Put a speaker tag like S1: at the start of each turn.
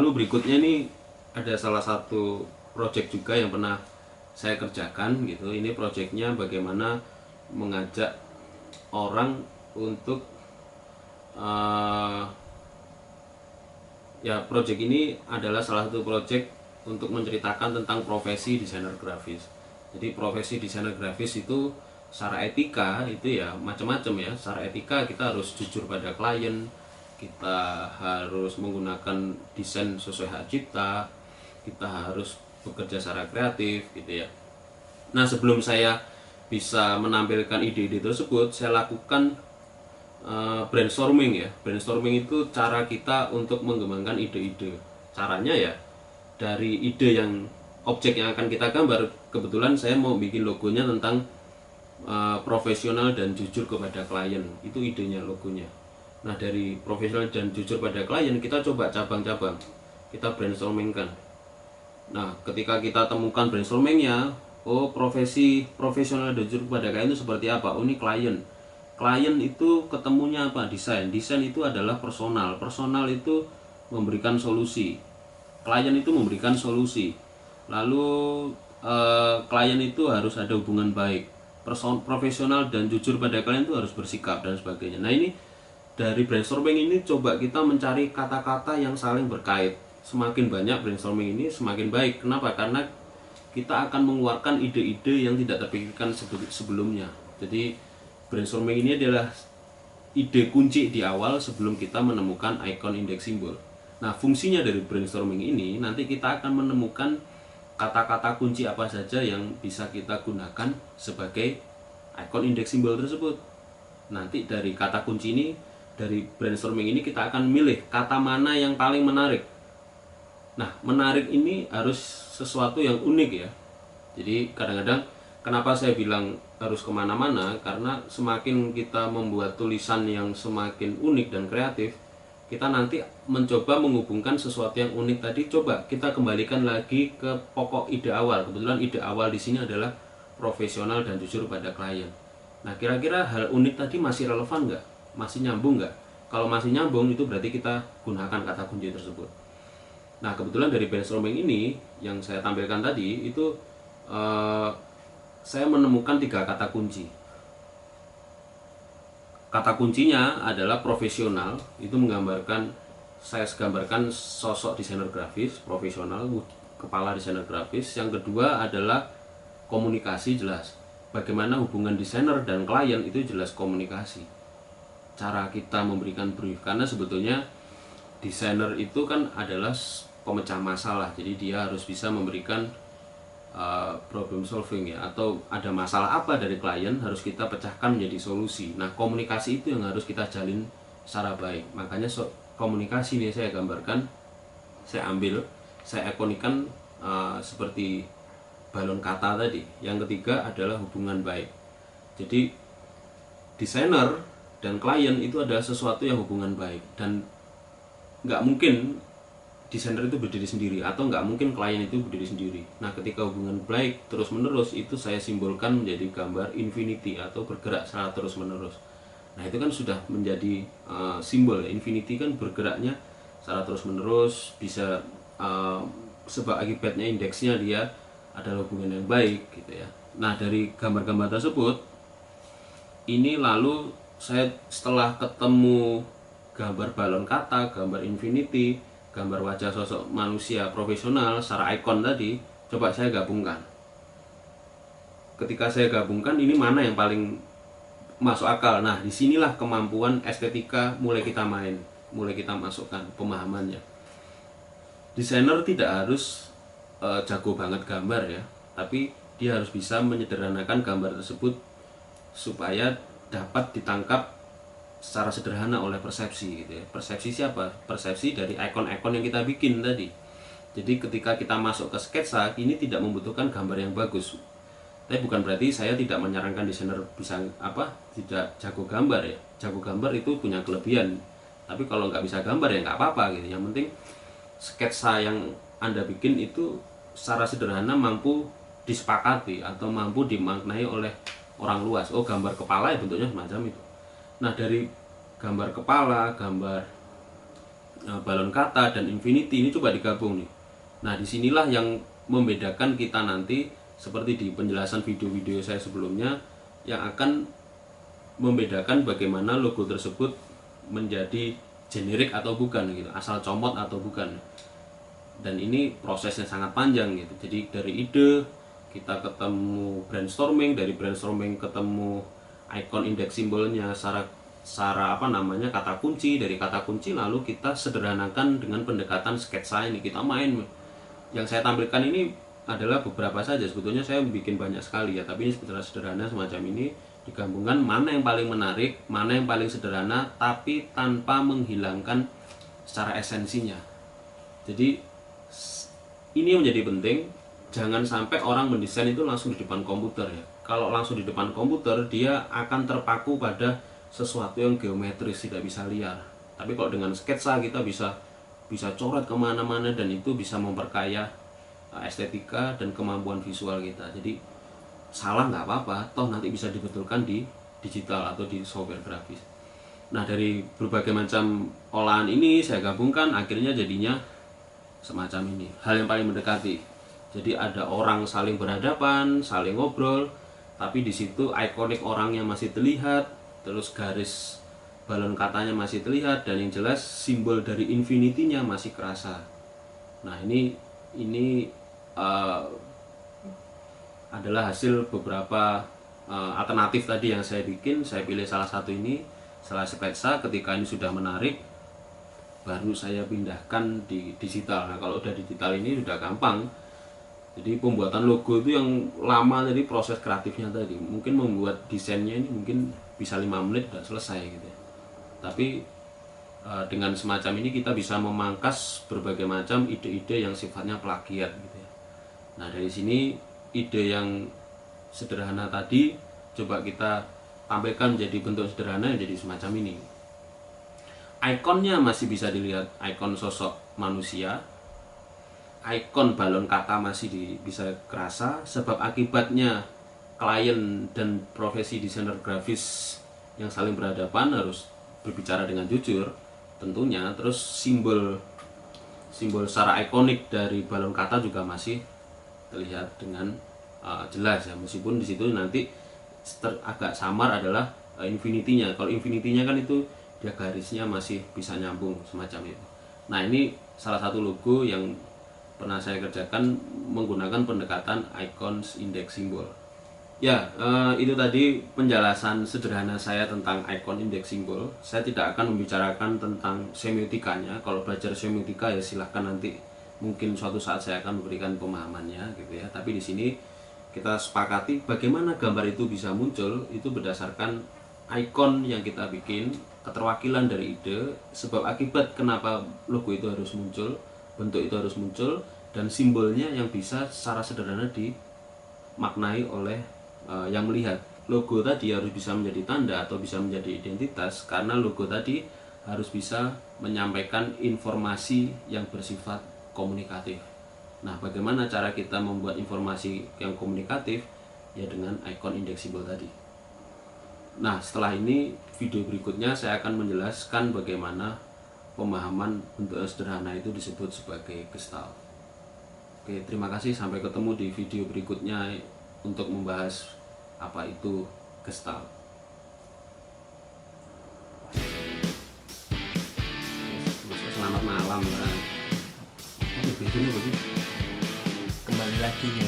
S1: lalu berikutnya nih ada salah satu project juga yang pernah saya kerjakan gitu. Ini projectnya bagaimana mengajak orang untuk ya, project ini adalah salah satu project untuk menceritakan tentang profesi desainer grafis. Jadi profesi desainer grafis itu secara etika itu ya macam-macam ya. Secara etika kita harus jujur pada klien, kita harus menggunakan desain sesuai hak cipta, kita harus bekerja secara kreatif gitu ya. Nah, sebelum saya bisa menampilkan ide-ide tersebut, saya lakukan brainstorming ya. Brainstorming itu cara kita untuk mengembangkan ide-ide. Caranya ya dari ide yang objek yang akan kita gambar. Kebetulan saya mau bikin logonya tentang profesional dan jujur kepada klien. Itu idenya, logonya. Nah, dari profesional dan jujur pada klien kita coba cabang-cabang, kita brainstormingkan. Nah, ketika kita temukan brainstormingnya, oh profesi profesional dan jujur kepada klien itu seperti apa? Oh, ini klien. Klien itu ketemunya apa? Desain. Desain itu adalah personal. Personal itu memberikan solusi. Klien itu memberikan solusi. Lalu klien itu harus ada hubungan baik. Profesional dan jujur pada klien itu harus bersikap dan sebagainya. Nah, ini dari brainstorming ini coba kita mencari kata-kata yang saling berkait. Semakin banyak brainstorming ini semakin baik. Kenapa? Karena kita akan mengeluarkan ide-ide yang tidak terpikirkan sebelumnya. Jadi brainstorming ini adalah ide kunci di awal sebelum kita menemukan icon indeks simbol. Nah, fungsinya dari brainstorming ini nanti kita akan menemukan kata-kata kunci apa saja yang bisa kita gunakan sebagai icon indeks simbol tersebut. Nanti dari kata kunci ini, dari brainstorming ini kita akan milih kata mana yang paling menarik. Nah, menarik ini harus sesuatu yang unik ya. Jadi kadang-kadang kenapa saya bilang harus kemana-mana, karena semakin kita membuat tulisan yang semakin unik dan kreatif, kita nanti mencoba menghubungkan sesuatu yang unik tadi. Coba kita kembalikan lagi ke pokok ide awal. Kebetulan ide awal di sini adalah profesional dan jujur pada klien. Nah, kira-kira hal unik tadi masih relevan nggak? Masih nyambung nggak? Kalau masih nyambung, itu berarti kita gunakan kata kunci tersebut. Nah, kebetulan dari brainstorming ini yang saya tampilkan tadi itu saya menemukan 3 kata kunci. Kata kuncinya adalah profesional. Itu menggambarkan, saya gambarkan sosok desainer grafis profesional, kepala desainer grafis. Yang kedua adalah komunikasi, jelas. Bagaimana hubungan desainer dan klien itu jelas komunikasi. Cara kita memberikan brief, karena sebetulnya desainer itu kan adalah pemecah masalah. Jadi dia harus bisa memberikan problem solving ya, atau ada masalah apa dari klien harus kita pecahkan menjadi solusi. Nah, komunikasi itu yang harus kita jalin secara baik. Makanya komunikasi ini saya gambarkan, saya ambil, saya ikonikan seperti balon kata tadi. Yang ketiga adalah hubungan baik. Jadi desainer dan klien itu adalah sesuatu yang hubungan baik, dan nggak mungkin desainer itu berdiri sendiri, atau nggak mungkin klien itu berdiri sendiri. Nah, ketika hubungan baik terus menerus, itu saya simbolkan menjadi gambar infinity atau bergerak secara terus menerus. Nah, itu kan sudah menjadi simbol ya. Infinity kan bergeraknya secara terus menerus, bisa sebab akibatnya indeksnya dia adalah hubungan yang baik gitu ya. Nah, dari gambar-gambar tersebut ini, lalu saya setelah ketemu gambar balon kata, gambar infinity, gambar wajah sosok manusia profesional secara ikon tadi, coba saya gabungkan. Ketika saya gabungkan, ini mana yang paling masuk akal. Nah, disinilah kemampuan estetika mulai kita main, mulai kita masukkan pemahamannya. Desainer tidak harus jago banget gambar ya, tapi dia harus bisa menyederhanakan gambar tersebut supaya dapat ditangkap secara sederhana oleh persepsi gitu ya. Persepsi siapa? Persepsi dari ikon-ikon yang kita bikin tadi. Jadi ketika kita masuk ke sketsa, ini tidak membutuhkan gambar yang bagus. Tapi bukan berarti saya tidak menyarankan desainer bisa tidak jago gambar ya. Jago gambar itu punya kelebihan. Tapi kalau nggak bisa gambar ya nggak apa-apa gitu. Yang penting sketsa yang Anda bikin itu secara sederhana mampu disepakati atau mampu dimaknai oleh orang luas. Oh, gambar kepala ya bentuknya semacam itu. Nah, dari gambar kepala, gambar balon kata dan infinity ini coba digabung nih. Nah, disinilah yang membedakan kita nanti, seperti di penjelasan video-video saya sebelumnya, yang akan membedakan bagaimana logo tersebut menjadi generik atau bukan gitu, asal comot atau bukan. Dan ini prosesnya sangat panjang gitu. Jadi dari ide kita ketemu brainstorming, dari brainstorming ketemu icon index simbolnya, secara apa namanya, kata kunci, dari kata kunci lalu kita sederhanakan dengan pendekatan sketsa ini, kita main. Yang saya tampilkan ini adalah beberapa saja, sebetulnya saya bikin banyak sekali ya, tapi ini sederhana semacam ini, digabungkan mana yang paling menarik, mana yang paling sederhana tapi tanpa menghilangkan secara esensinya. Jadi ini yang menjadi penting, jangan sampai orang mendesain itu langsung di depan komputer ya. Kalau langsung di depan komputer dia akan terpaku pada sesuatu yang geometris, tidak bisa liar. Tapi kalau dengan sketsa kita bisa coret kemana-mana dan itu bisa memperkaya estetika dan kemampuan visual kita. Jadi salah nggak apa-apa, toh nanti bisa dibetulkan di digital atau di software grafis. Nah, dari berbagai macam olahan ini saya gabungkan, akhirnya jadinya semacam ini, hal yang paling mendekati. Jadi ada orang saling berhadapan, saling ngobrol, tapi di situ ikonik orangnya masih terlihat, terus garis balon katanya masih terlihat, dan yang jelas simbol dari infinity-nya masih kerasa. Nah, ini adalah hasil beberapa alternatif tadi yang saya bikin. Saya pilih salah satu ini, setelah sketsa, ketika ini sudah menarik, baru saya pindahkan di digital. Nah, kalau udah digital ini sudah gampang. Jadi pembuatan logo itu yang lama, jadi proses kreatifnya tadi, mungkin membuat desainnya ini mungkin bisa 5 menit sudah selesai gitu ya. Tapi dengan semacam ini kita bisa memangkas berbagai macam ide-ide yang sifatnya plagiat gitu ya. Nah, dari sini ide yang sederhana tadi coba kita tampilkan jadi bentuk sederhana, jadi semacam ini. Ikonnya masih bisa dilihat, ikon sosok manusia, ikon balon kata masih bisa kerasa, sebab akibatnya klien dan profesi desainer grafis yang saling berhadapan harus berbicara dengan jujur tentunya. Terus simbol secara ikonik dari balon kata juga masih terlihat dengan jelas ya, meskipun di situ nanti agak samar adalah infinity-nya. Kalau infinity-nya kan itu dia garisnya masih bisa nyambung semacam itu. Nah, ini salah satu logo yang pernah saya kerjakan menggunakan pendekatan icons index symbol. Ya, itu tadi penjelasan sederhana saya tentang icon index symbol. Saya tidak akan membicarakan tentang semiotikanya. Kalau belajar semiotika ya silahkan, nanti mungkin suatu saat saya akan memberikan pemahamannya gitu ya. Tapi di sini kita sepakati bagaimana gambar itu bisa muncul, itu berdasarkan icon yang kita bikin, keterwakilan dari ide, sebab akibat kenapa logo itu harus muncul, bentuk itu harus muncul, dan simbolnya yang bisa secara sederhana dimaknai oleh yang melihat. Logo tadi harus bisa menjadi tanda atau bisa menjadi identitas, karena logo tadi harus bisa menyampaikan informasi yang bersifat komunikatif. Nah, bagaimana cara kita membuat informasi yang komunikatif? Ya dengan icon index symbol tadi. Nah, setelah ini video berikutnya saya akan menjelaskan bagaimana pemahaman bentuk yang sederhana itu disebut sebagai gestalt. Oke, terima kasih, sampai ketemu di video berikutnya untuk membahas apa itu gestalt. Selamat malam.
S2: Kembali lagi ya.